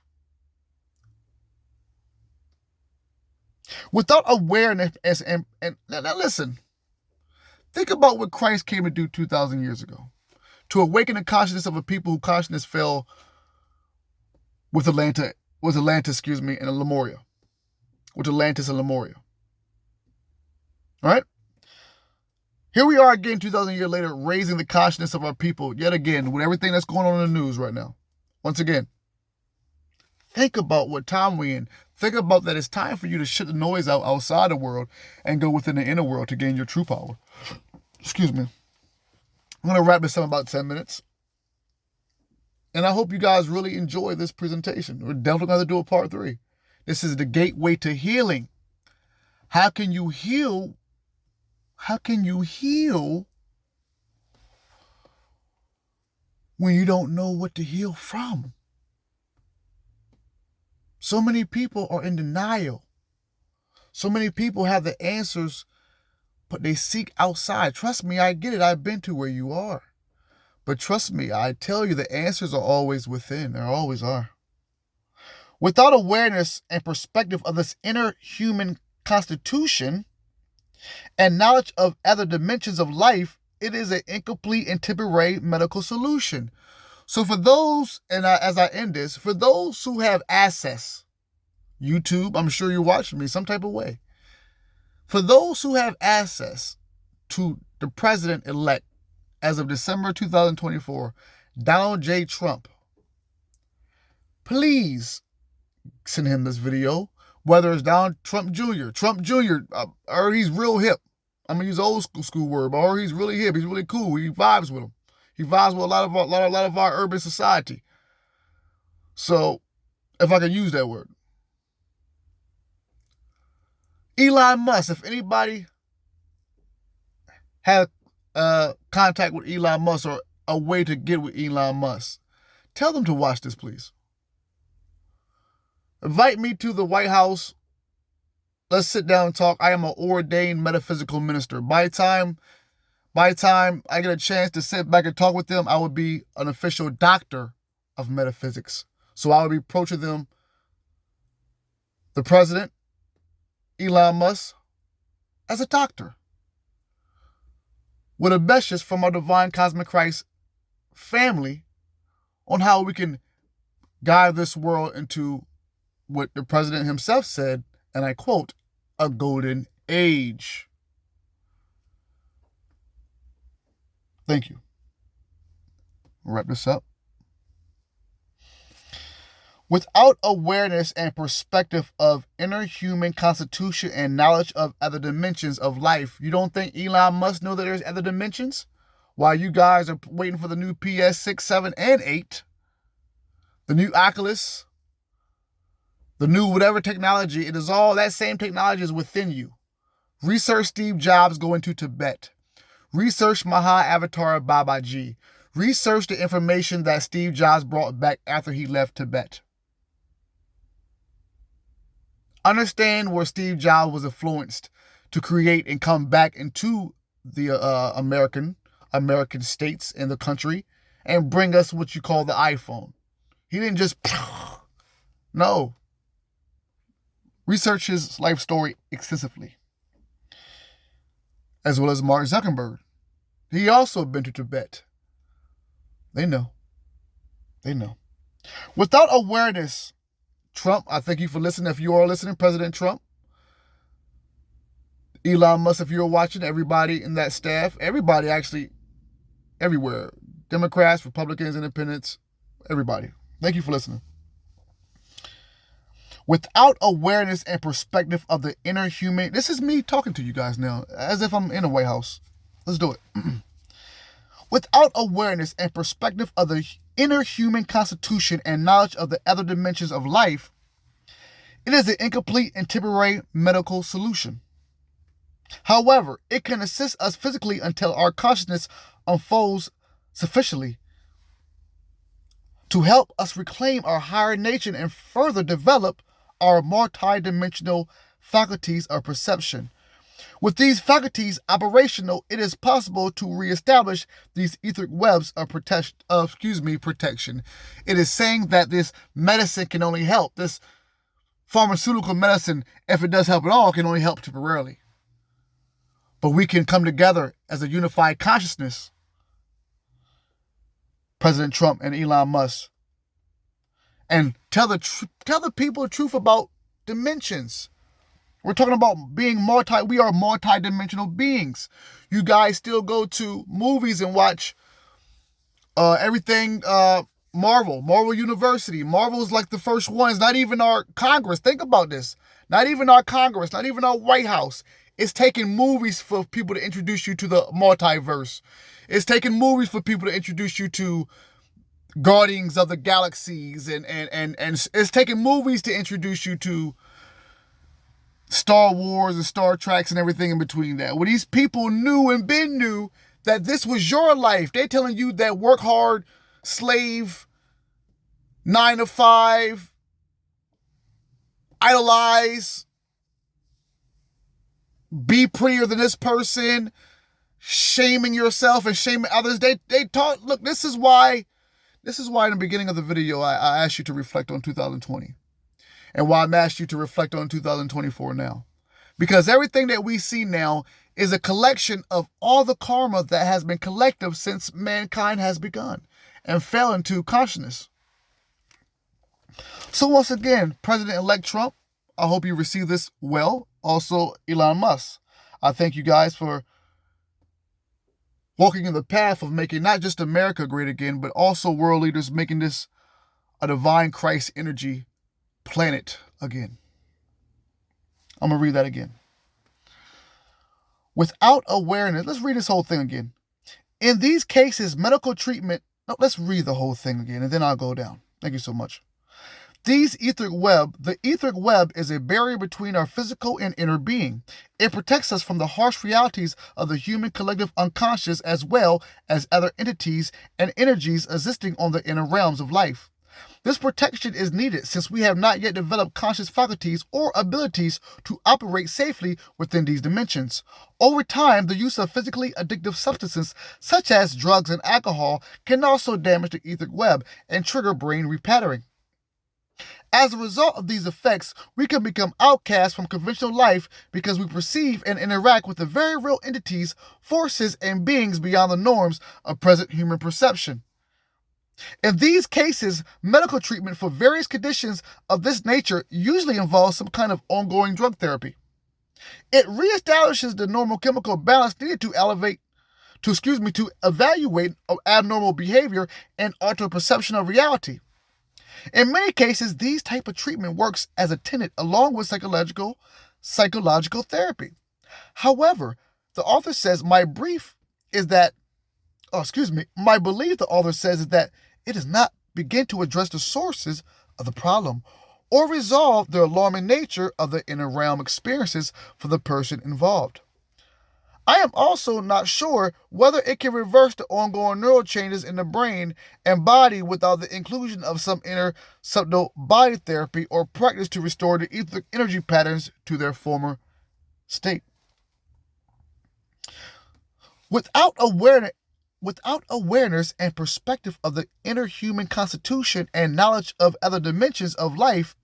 Without awareness, and now listen, think about what Christ came to do 2,000 years ago. To awaken the consciousness of a people whose consciousness fell with Atlantis, and Lemuria. With Atlantis and Lemuria. All right? Here we are again 2,000 years later, raising the consciousness of our people yet again with everything that's going on in the news right now. Once again, think about what time we're in. Think about that it's time for you to shut the noise out outside the world and go within the inner world to gain your true power. Excuse me. I'm going to wrap this up in about 10 minutes. And I hope you guys really enjoy this presentation. We're definitely going to do a part 3. This is the gateway to healing. How can you heal? How can you heal when you don't know what to heal from? So many people are in denial. So many people have the answers, but they seek outside. Trust me, I get it. I've been to where you are. But trust me, I tell you, the answers are always within. There always are. Without awareness and perspective of this inner human constitution and knowledge of other dimensions of life, it is an incomplete and temporary medical solution. So for those, and as I end this, for those who have access, YouTube, I'm sure you're watching me some type of way. For those who have access to the president-elect as of December 2024, Donald J. Trump, please send him this video, whether it's Donald Trump Jr. Or he's real hip. I'm going to use old school word, but or he's really hip. He's really cool. He vibes with him. He vibes with a lot of our urban society. So, if I can use that word. Elon Musk, if anybody had contact with Elon Musk or a way to get with Elon Musk, tell them to watch this, please. Invite me to the White House. Let's sit down and talk. I am an ordained metaphysical minister. By the time I get a chance to sit back and talk with them, I would be an official doctor of metaphysics. So I would be approaching them, the president, Elon Musk, as a doctor, with a message from our divine cosmic Christ family on how we can guide this world into what the president himself said, and I quote, a golden age. Thank you. We'll wrap this up. Without awareness and perspective of inner human constitution and knowledge of other dimensions of life, you don't think Elon Musk knows that there's other dimensions? While you guys are waiting for the new PS6, 7, and 8, the new Oculus, the new whatever technology, it is all that same technology is within you. Research Steve Jobs going to Tibet. Research Maha Avatar Babaji. Research the information that Steve Jobs brought back after he left Tibet. Understand where Steve Jobs was influenced to create and come back into the American states and the country and bring us what you call the iPhone. He didn't just, no. Research his life story extensively. As well as Mark Zuckerberg. He also been to Tibet. They know. They know. Without awareness, Trump, I thank you for listening. If you are listening, President Trump, Elon Musk, if you're watching, everybody in that staff, everybody actually, everywhere, Democrats, Republicans, Independents, everybody. Thank you for listening. Without awareness and perspective of the inner human, this is me talking to you guys now, as if I'm in a White House. Let's do it. Without awareness and perspective of the inner human constitution and knowledge of the other dimensions of life, it is an incomplete and temporary medical solution. However, it can assist us physically until our consciousness unfolds sufficiently to help us reclaim our higher nature and further develop our multi-dimensional faculties of perception. With these faculties operational, it is possible to reestablish these etheric webs of protection. It is saying that this medicine can only help. This pharmaceutical medicine, if it does help at all, can only help temporarily. But we can come together as a unified consciousness, President Trump and Elon Musk, and tell the people the truth about dimensions. We're talking about being we are multi-dimensional beings. You guys still go to movies and watch everything Marvel University. Marvel's like the first one. It's not even our Congress. Think about this. Not even our Congress, not even our White House. It's taking movies for people to introduce you to the multiverse. It's taking movies for people to introduce you to Guardians of the Galaxies, and it's taking movies to introduce you to Star Wars and Star Treks and everything in between that. Well, these people knew that this was your life. They're telling you that work hard, slave, 9 to 5, idolize, be prettier than this person, shaming yourself and shaming others. They taught, look, this is why in the beginning of the video, I asked you to reflect on 2020. And why I'm asking you to reflect on 2024 now. Because everything that we see now is a collection of all the karma that has been collective since mankind has begun and fell into consciousness. So once again, President-elect Trump, I hope you receive this well. Also, Elon Musk, I thank you guys for walking in the path of making not just America great again, but also world leaders making this a divine Christ energy planet again. I'm going to read that again. Without awareness, let's read this whole thing again. In these cases, medical treatment, no, let's read the whole thing again, and then I'll go down. Thank you so much. The etheric web is a barrier between our physical and inner being. It protects us from the harsh realities of the human collective unconscious as well as other entities and energies existing on the inner realms of life. This protection is needed since we have not yet developed conscious faculties or abilities to operate safely within these dimensions. Over time, the use of physically addictive substances such as drugs and alcohol can also damage the etheric web and trigger brain repatterning. As a result of these effects, we can become outcasts from conventional life because we perceive and interact with the very real entities, forces, and beings beyond the norms of present human perception. In these cases, medical treatment for various conditions of this nature usually involves some kind of ongoing drug therapy. It reestablishes the normal chemical balance needed to evaluate abnormal behavior and alter perception of reality. In many cases, these type of treatment works as a tenet along with psychological therapy. However, the author says, my belief, the author says, is that it does not begin to address the sources of the problem or resolve the alarming nature of the inner realm experiences for the person involved. I am also not sure whether it can reverse the ongoing neural changes in the brain and body without the inclusion of some inner subtle body therapy or practice to restore the etheric energy patterns to their former state. Without awareness and perspective of the inner human constitution and knowledge of other dimensions of life,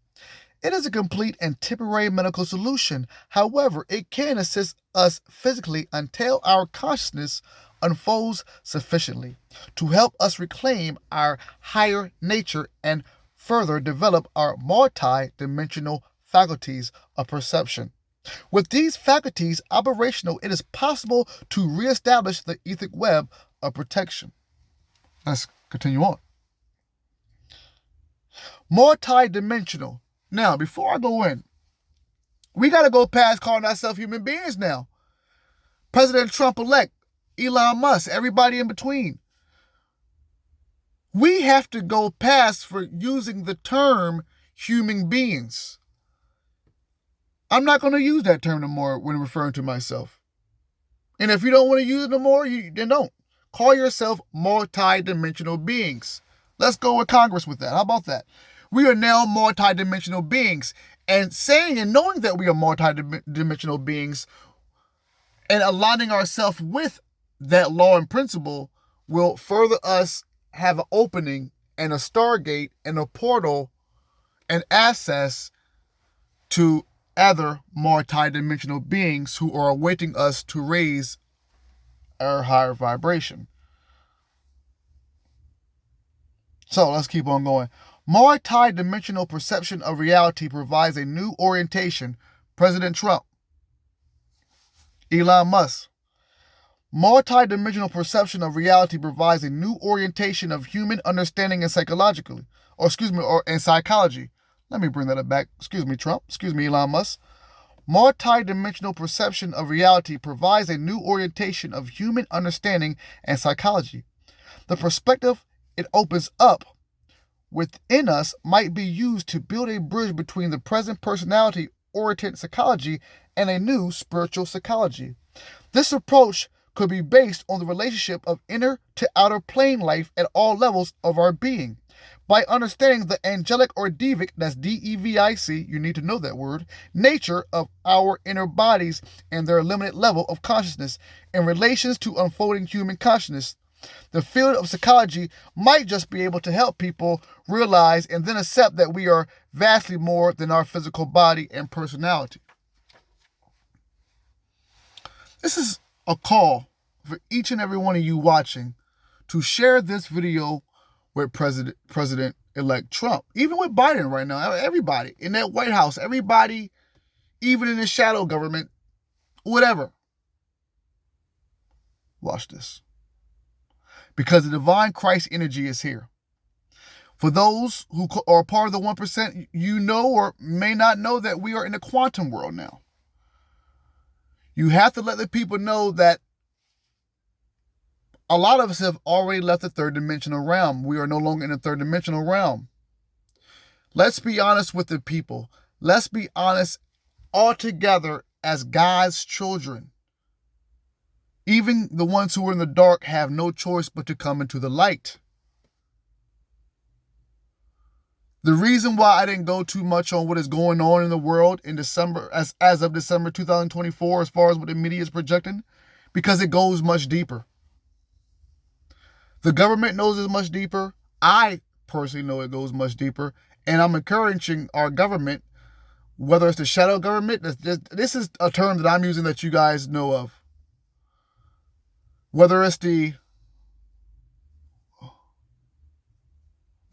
it is a complete and temporary medical solution. However, it can assist us physically until our consciousness unfolds sufficiently to help us reclaim our higher nature and further develop our multi-dimensional faculties of perception. With these faculties operational, it is possible to reestablish the etheric web of protection. Let's continue on. Multi-dimensional. Now, before I go in, we got to go past calling ourselves human beings now. President Trump-elect, Elon Musk, everybody in between. We have to go past for using the term human beings. I'm not going to use that term no more when referring to myself. And if you don't want to use it no more, then don't. Call yourself multi-dimensional beings. Let's go with Congress with that. How about that? We are now multi-dimensional beings. And saying and knowing that we are multi-dimensional beings and aligning ourselves with that law and principle will further us have an opening and a stargate and a portal and access to other multi-dimensional beings who are awaiting us to raise our higher vibration. So let's keep on going. Multi-dimensional perception of reality provides a new orientation. President Trump, Elon Musk. Multi-dimensional perception of reality provides a new orientation of human understanding and psychology. Let me bring that back. Trump. Elon Musk. Multi-dimensional perception of reality provides a new orientation of human understanding and psychology. The perspective it opens up within us might be used to build a bridge between the present personality-oriented psychology and a new spiritual psychology. This approach could be based on the relationship of inner to outer plane life at all levels of our being. By understanding the angelic or devic, that's D-E-V-I-C, you need to know that word, nature of our inner bodies and their limited level of consciousness in relations to unfolding human consciousness, the field of psychology might just be able to help people realize and then accept that we are vastly more than our physical body and personality. This is a call for each and every one of you watching to share this video with President-elect Trump. Even with Biden right now, everybody in that White House, everybody, even in the shadow government, whatever. Watch this. Because the divine Christ energy is here. For those who are part of the 1%, you know or may not know that we are in the quantum world now. You have to let the people know that a lot of us have already left the third dimensional realm. We are no longer in the third dimensional realm. Let's be honest with the people. Let's be honest all together as God's children. Even the ones who are in the dark have no choice but to come into the light. The reason why I didn't go too much on what is going on in the world in December, as of December 2024, as far as what the media is projecting, because it goes much deeper. The government knows it's much deeper. I personally know it goes much deeper. And I'm encouraging our government, whether it's the shadow government, this is a term that I'm using that you guys know of. Whether it's the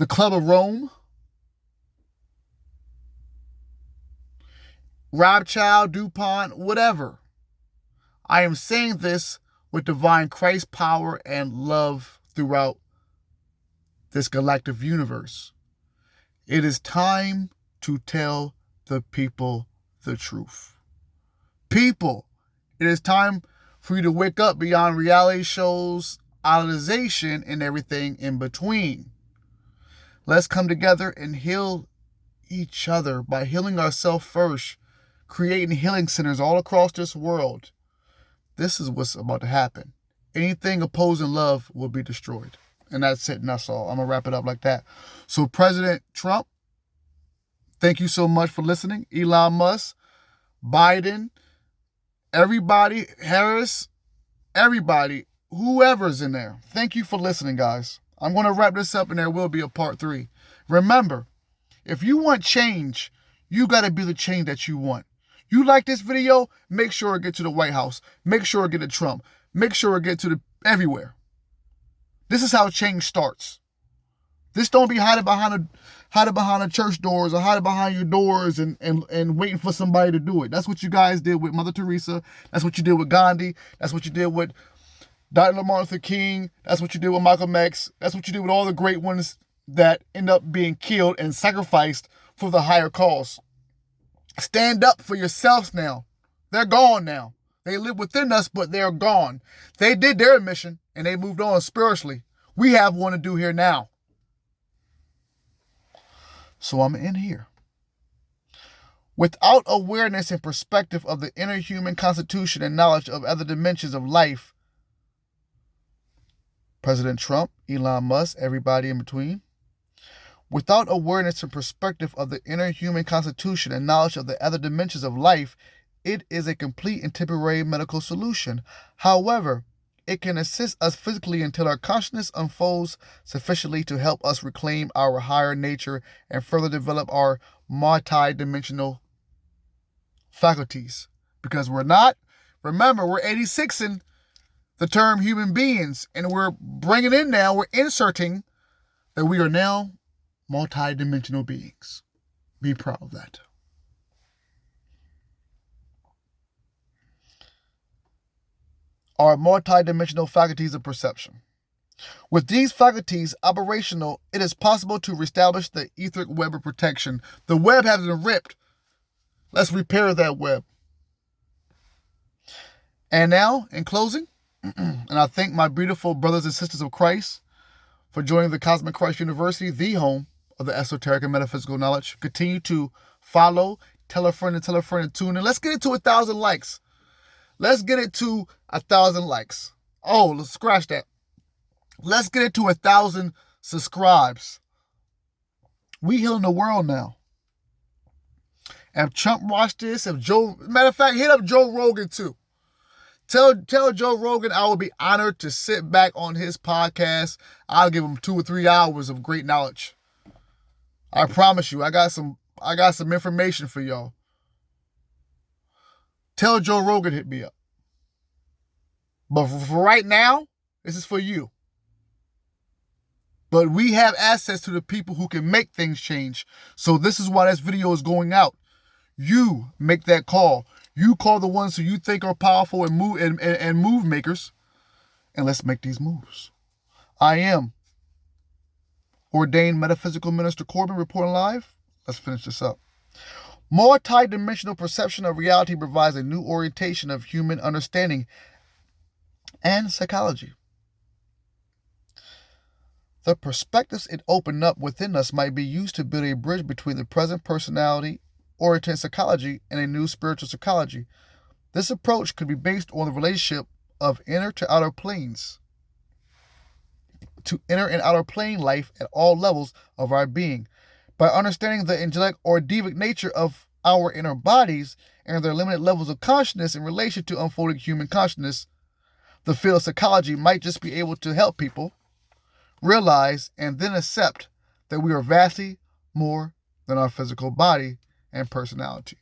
Club of Rome, Rothschild, DuPont, whatever. I am saying this with divine Christ power and love throughout this galactic universe. It is time to tell the people the truth. People, it is time for you to wake up beyond reality shows, idolization, and everything in between. Let's come together and heal each other, by healing ourselves first, creating healing centers all across this world, this is what's about to happen. Anything opposing love will be destroyed. And that's it, and that's all. I'm going to wrap it up like that. So President Trump, thank you so much for listening. Elon Musk, Biden, everybody, Harris, everybody, whoever's in there. Thank you for listening, guys. I'm going to wrap this up, and there will be a part 3. Remember, if you want change, you got to be the change that you want. You like this video? Make sure it get to the White House. Make sure it get to Trump. Make sure it get to everywhere. This is how change starts. This don't be hiding behind the church doors or hiding behind your doors and waiting for somebody to do it. That's what you guys did with Mother Teresa. That's what you did with Gandhi. That's what you did with Dr. Martin Luther King. That's what you did with Malcolm X. That's what you did with all the great ones that end up being killed and sacrificed for the higher cause. Stand up for yourselves now. They're gone now. They live within us, but they're gone. They did their mission and they moved on spiritually. We have one to do here now. So I'm in here. Without awareness and perspective of the inner human constitution and knowledge of other dimensions of life, President Trump, Elon Musk, everybody in between. Without awareness and perspective of the inner human constitution and knowledge of the other dimensions of life, it is a complete and temporary medical solution. However, it can assist us physically until our consciousness unfolds sufficiently to help us reclaim our higher nature and further develop our multi-dimensional faculties. Because remember, we're 86ing the term human beings, and we're inserting that we are now multi-dimensional beings. Be proud of that. Our multi-dimensional faculties of perception. With these faculties operational, it is possible to reestablish the etheric web of protection. The web has been ripped. Let's repair that web. And now, in closing, and I thank my beautiful brothers and sisters of Christ for joining the Cosmic Christ University, the home of the esoteric and metaphysical knowledge. Continue to follow, tell a friend, and tune in. Let's get it to 1,000 likes. Let's get it to 1,000 likes. Oh, let's scratch that. Let's get it to 1,000 subscribes. We healing the world now. If Trump watched this, matter of fact, hit up Joe Rogan too. Tell Joe Rogan I will be honored to sit back on his podcast. I'll give him 2 or 3 hours of great knowledge. I promise you, I got some information for y'all. Tell Joe Rogan hit me up. But for right now, this is for you. But we have access to the people who can make things change. So this is why this video is going out. You make that call. You call the ones who you think are powerful and move makers. And let's make these moves. I am ordained metaphysical minister Corbin reporting live. Let's finish this up. Multi-dimensional perception of reality provides a new orientation of human understanding and psychology. The perspectives it opened up within us might be used to build a bridge between the present personality-oriented psychology and a new spiritual psychology. This approach could be based on the relationship of inner to outer planes, to inner and outer plane life at all levels of our being. By understanding the angelic or devic nature of our inner bodies and their limited levels of consciousness in relation to unfolding human consciousness, the field of psychology might just be able to help people realize and then accept that we are vastly more than our physical body and personality.